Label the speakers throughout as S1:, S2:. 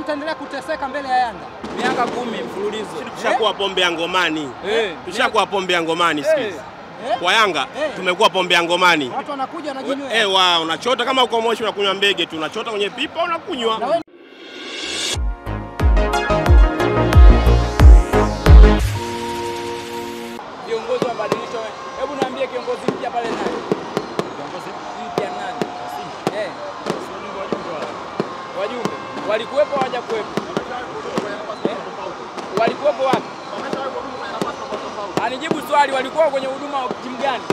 S1: mtaendelea kuteseka mbele ya Yanga?
S2: Miaka 10 mfululizo.
S3: Tushakuwa pombe ya ngomani. Tushakuwa pombe ya ngomani sikiza. Kwa Yanga tumekuwa pombe ya ngomani.
S1: Watu wanakuja wanajinywa.
S3: Wao unachota kama uko Moshi unakunywa mbege tu, unachota kwenye pipa unakunywa.
S2: Viongozi wabadilisho. Hebu niambie kiongozi mpya pale nani? Kiongozi mpya nani? Wajumbe. Walikuwepo hawajakuwepo? Walikuwepo wapi? Anijibu swali, walikuwa kwenye huduma timu gani?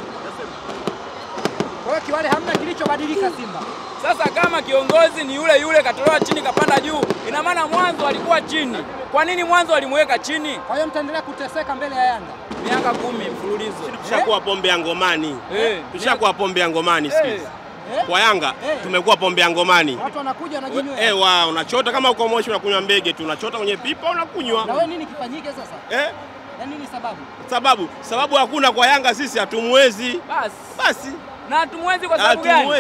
S1: Kwa hiyo Kiwale hamna kilichobadilika Simba.
S2: Sasa kama kiongozi ni yule yule katolewa chini kapanda juu, ina maana mwanzo alikuwa chini. Kwa nini mwanzo walimweka chini?
S1: Kwa hiyo mtaendelea kuteseka mbele ya Yanga?
S2: Miaka 10 mfululizo.
S3: Tushakuwa pombe ya ngomani. Tushakuwa pombe ya ngomani sikiza. Kwa Yanga tumekuwa pombe ya ngomani.
S1: Watu wanakuja wanajinywa.
S3: Wao unachota kama uko Moshi unakunywa mbege tu, unachota kwenye pipa unakunywa.
S1: Na wewe nini kifanyike sasa? Na nini sababu?
S3: Sababu hakuna kwa Yanga, sisi hatumwezi. Basi.
S2: Na hatumwezi kwa sababu gani?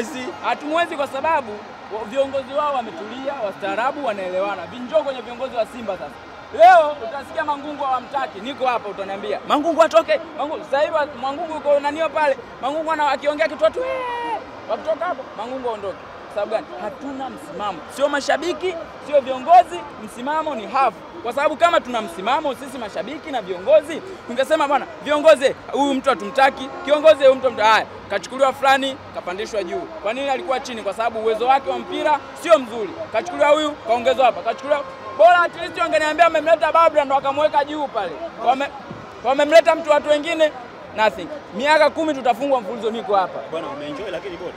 S2: Hatumwezi kwa sababu viongozi wao wametulia, wastaarabu, wanaelewana. Vinjoo kwenye viongozi wa Simba sasa. Leo utasikia Mangungu hawamtaki. Niko hapa utaniambia, Mangungu atoke. Mangungu sasa hivi Mangungu yuko nanio pale. Mangungu akiongea kitu watu wakitoka hapo Mangungu aondoke. Sababu gani? Hatuna msimamo. Sio mashabiki, sio viongozi, msimamo ni hafu. Kwa sababu kama tuna msimamo sisi mashabiki na viongozi, tungesema bwana, viongozi huyu mtu hatumtaki, kiongozi huyu mtu haya, kachukuliwa fulani, kapandishwa juu. Kwa nini alikuwa chini? Kwa sababu uwezo wake wa mpira sio mzuri. Kachukuliwa huyu, kaongezwa hapa. Kachukuliwa bora at least wangeniambia wamemleta Babla ndo akamweka juu pale. Wamemleta mtu watu wengine nothing. Miaka 10 tutafungwa mfululizo, niko hapa.
S3: Bwana umeenjoy lakini bora.